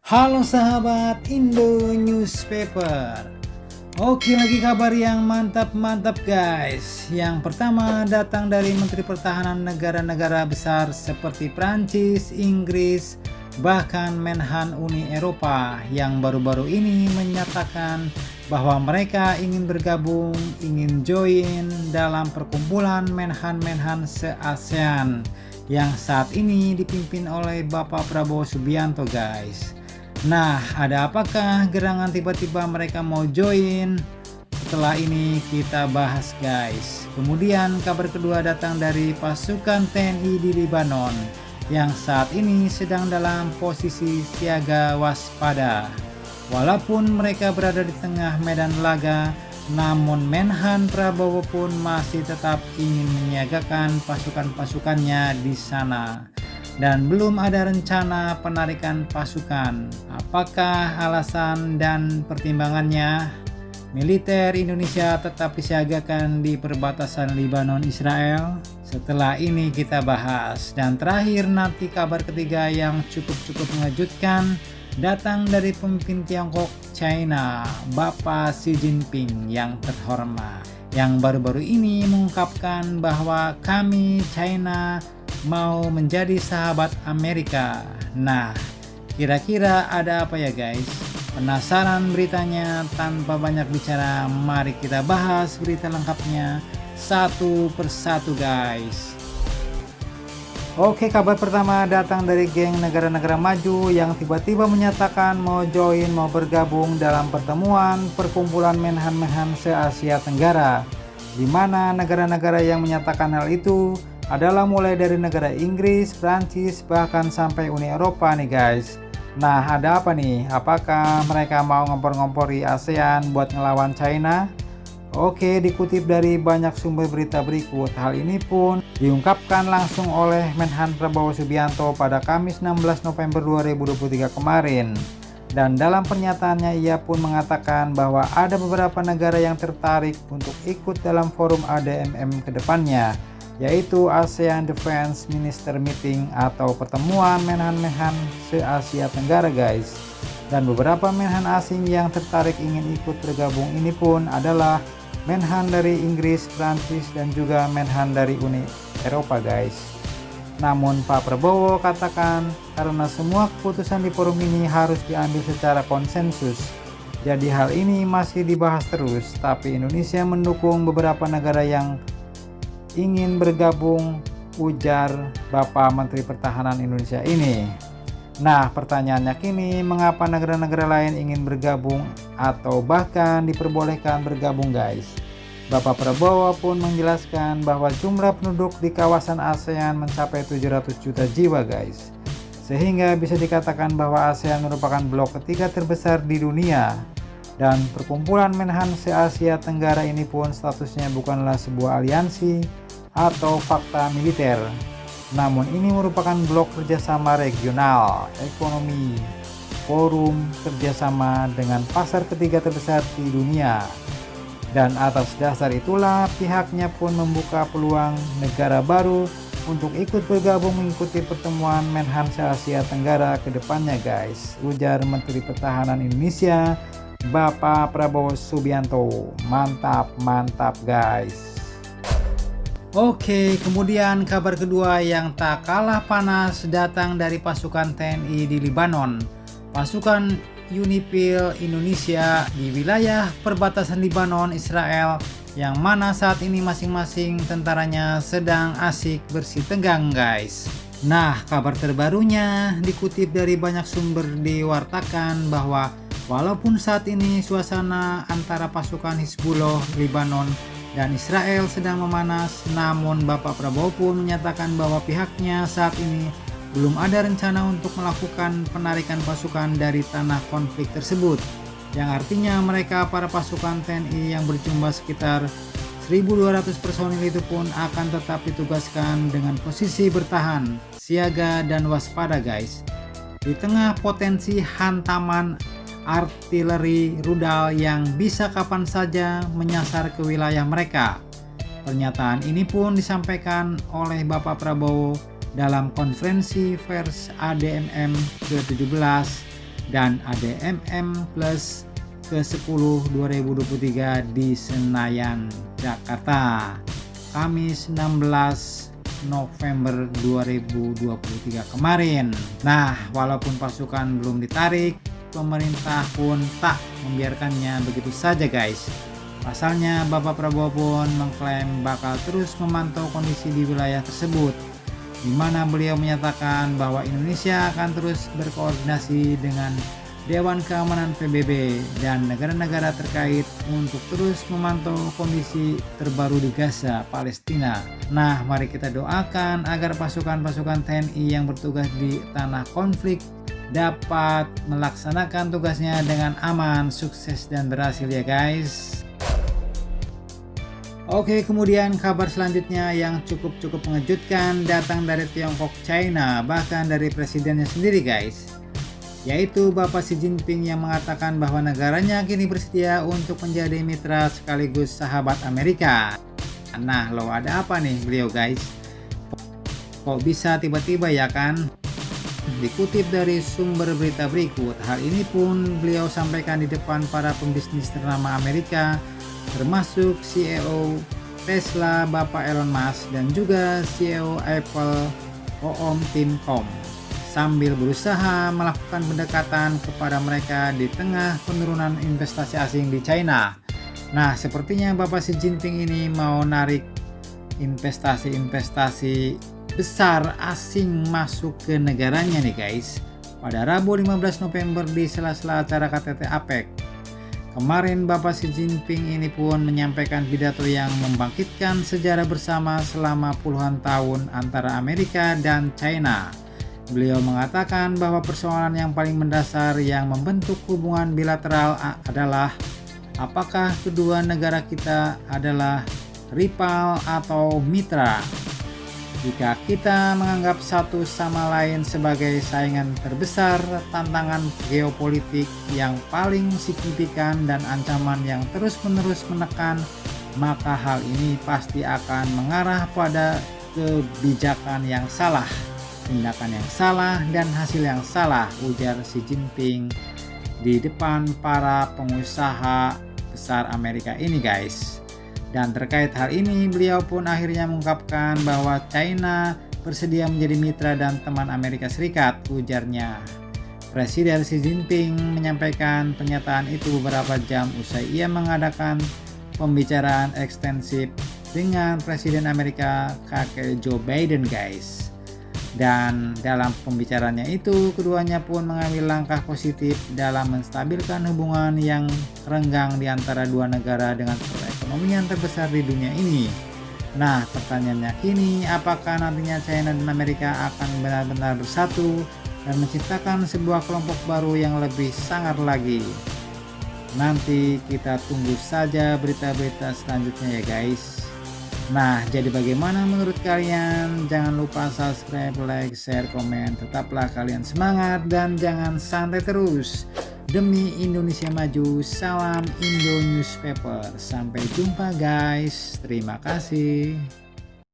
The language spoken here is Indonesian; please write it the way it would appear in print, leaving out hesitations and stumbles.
Halo sahabat Indo Newspaper. Oke, lagi kabar yang mantap-mantap guys. Yang pertama datang dari Menteri Pertahanan negara-negara besar seperti Prancis, Inggris, bahkan Menhan Uni Eropa yang baru-baru ini menyatakan bahwa mereka ingin bergabung, ingin join dalam perkumpulan Menhan-Menhan se-ASEAN yang saat ini dipimpin oleh Bapak Prabowo Subianto guys. Nah, ada apakah gerangan tiba-tiba mereka mau join? Setelah ini kita bahas guys. Kemudian kabar kedua datang dari pasukan TNI di Lebanon yang saat ini sedang dalam posisi siaga waspada. Walaupun mereka berada di tengah medan laga, namun Menhan Prabowo pun masih tetap ingin menyiagakan pasukan-pasukannya di sana. Dan belum ada rencana penarikan pasukan. Apakah alasan dan pertimbangannya? Militer Indonesia tetap disiagakan di perbatasan Lebanon Israel. Setelah ini kita bahas. Dan terakhir nanti kabar ketiga yang cukup mengejutkan datang dari pemimpin Tiongkok China, Bapak Xi Jinping yang terhormat, yang baru-baru ini mengungkapkan bahwa kami China mau menjadi sahabat Amerika. Nah, kira-kira ada apa ya guys? Penasaran beritanya? Tanpa banyak bicara, mari kita bahas berita lengkapnya satu persatu guys. Oke, kabar pertama datang dari geng negara-negara maju yang tiba-tiba menyatakan mau join, mau bergabung dalam pertemuan perkumpulan Menhan-Menhan se-Asia Tenggara, di mana negara-negara yang menyatakan hal itu adalah mulai dari negara Inggris, Prancis, bahkan sampai Uni Eropa nih guys. Nah, ada apa nih? Apakah mereka mau ngompor-ngompori ASEAN buat ngelawan China? Oke, dikutip dari banyak sumber berita berikut. Hal ini pun diungkapkan langsung oleh Menhan Prabowo Subianto pada Kamis 16 November 2023 kemarin. Dan dalam pernyataannya ia pun mengatakan bahwa ada beberapa negara yang tertarik untuk ikut dalam forum ADMM ke depannya, yaitu ASEAN Defense Minister Meeting atau pertemuan Menhan-Menhan se-Asia Tenggara guys. Dan beberapa Menhan asing yang tertarik ingin ikut bergabung ini pun adalah Menhan dari Inggris, Prancis, dan juga Menhan dari Uni Eropa guys. Namun Pak Prabowo katakan karena semua keputusan di forum ini harus diambil secara konsensus, jadi hal ini masih dibahas terus, tapi Indonesia mendukung beberapa negara yang ingin bergabung, ujar Bapak Menteri Pertahanan Indonesia ini. Nah, pertanyaannya kini, mengapa negara-negara lain ingin bergabung atau bahkan diperbolehkan bergabung guys? Bapak Prabowo pun menjelaskan bahwa jumlah penduduk di kawasan ASEAN mencapai 700 juta jiwa guys, sehingga bisa dikatakan bahwa ASEAN merupakan blok ketiga terbesar di dunia. Dan perkumpulan Menhan se-Asia Tenggara ini pun statusnya bukanlah sebuah aliansi atau fakta militer, namun ini merupakan blok kerjasama regional ekonomi, forum kerjasama dengan pasar ketiga terbesar di dunia. Dan atas dasar itulah pihaknya pun membuka peluang negara baru untuk ikut bergabung mengikuti pertemuan Menhan se-Asia Tenggara ke depannya guys, ujar Menteri Pertahanan Indonesia Bapak Prabowo Subianto. Mantap guys. Oke, kemudian kabar kedua yang tak kalah panas datang dari pasukan TNI di Lebanon. Pasukan Unifil Indonesia di wilayah perbatasan Lebanon Israel, yang mana saat ini masing-masing tentaranya sedang asik bersih tegang guys. Nah, kabar terbarunya dikutip dari banyak sumber diwartakan bahwa walaupun saat ini suasana antara pasukan Hizbullah Lebanon dan Israel sedang memanas, namun Bapak Prabowo pun menyatakan bahwa pihaknya saat ini belum ada rencana untuk melakukan penarikan pasukan dari tanah konflik tersebut, yang artinya mereka para pasukan TNI yang berjumlah sekitar 1.200 personil itu pun akan tetap ditugaskan dengan posisi bertahan, siaga, dan waspada guys, di tengah potensi hantaman artileri rudal yang bisa kapan saja menyasar ke wilayah mereka. Pernyataan ini pun disampaikan oleh Bapak Prabowo dalam konferensi pers ADMM ke-17 dan ADMM Plus ke-10 2023 di Senayan, Jakarta, Kamis 16 November 2023 kemarin. Nah, walaupun pasukan belum ditarik, pemerintah pun tak membiarkannya begitu saja guys. Pasalnya Bapak Prabowo pun mengklaim bakal terus memantau kondisi di wilayah tersebut, di mana beliau menyatakan bahwa Indonesia akan terus berkoordinasi dengan Dewan Keamanan PBB dan negara-negara terkait untuk terus memantau kondisi terbaru di Gaza, Palestina. Nah, mari kita doakan agar pasukan-pasukan TNI yang bertugas di tanah konflik dapat melaksanakan tugasnya dengan aman, sukses, dan berhasil ya guys. Oke, kemudian kabar selanjutnya yang cukup mengejutkan datang dari Tiongkok, China, bahkan dari presidennya sendiri guys, yaitu Bapak Xi Jinping yang mengatakan bahwa negaranya kini bersedia untuk menjadi mitra sekaligus sahabat Amerika. Nah, lo ada apa nih beliau guys? Kok bisa tiba-tiba ya kan? Dikutip dari sumber berita berikut, hal ini pun beliau sampaikan di depan para pembisnis ternama Amerika, termasuk CEO Tesla Bapak Elon Musk dan juga CEO Apple Om Tim Cook, sambil berusaha melakukan pendekatan kepada mereka di tengah penurunan investasi asing di China. Nah, sepertinya Bapak Xi Jinping ini mau narik investasi besar asing masuk ke negaranya nih guys, pada Rabu 15 November di sela-sela acara KTT APEC. Kemarin Bapak Xi Jinping ini pun menyampaikan pidato yang membangkitkan sejarah bersama selama puluhan tahun antara Amerika dan China. Beliau mengatakan bahwa persoalan yang paling mendasar yang membentuk hubungan bilateral adalah apakah kedua negara kita adalah rival atau mitra. Jika kita menganggap satu sama lain sebagai saingan terbesar, tantangan geopolitik yang paling signifikan dan ancaman yang terus-menerus menekan, maka hal ini pasti akan mengarah pada kebijakan yang salah, tindakan yang salah, dan hasil yang salah, ujar Xi Jinping di depan para pengusaha besar Amerika ini guys. Dan terkait hal ini, beliau pun akhirnya mengungkapkan bahwa China bersedia menjadi mitra dan teman Amerika Serikat, ujarnya. Presiden Xi Jinping menyampaikan pernyataan itu beberapa jam usai ia mengadakan pembicaraan ekstensif dengan Presiden Amerika kakek Joe Biden guys. Dan dalam pembicaraannya itu, keduanya pun mengambil langkah positif dalam menstabilkan hubungan yang renggang di antara dua negara dengan perekonomian terbesar di dunia ini. Nah, pertanyaannya kini, apakah nantinya China dan Amerika akan benar-benar bersatu dan menciptakan sebuah kelompok baru yang lebih sangar lagi? Nanti kita tunggu saja berita-berita selanjutnya ya guys. Nah, jadi bagaimana menurut kalian? Jangan lupa subscribe, like, share, komen. Tetaplah kalian semangat dan jangan santai terus. Demi Indonesia maju, salam Indo Newspaper. Sampai jumpa guys. Terima kasih.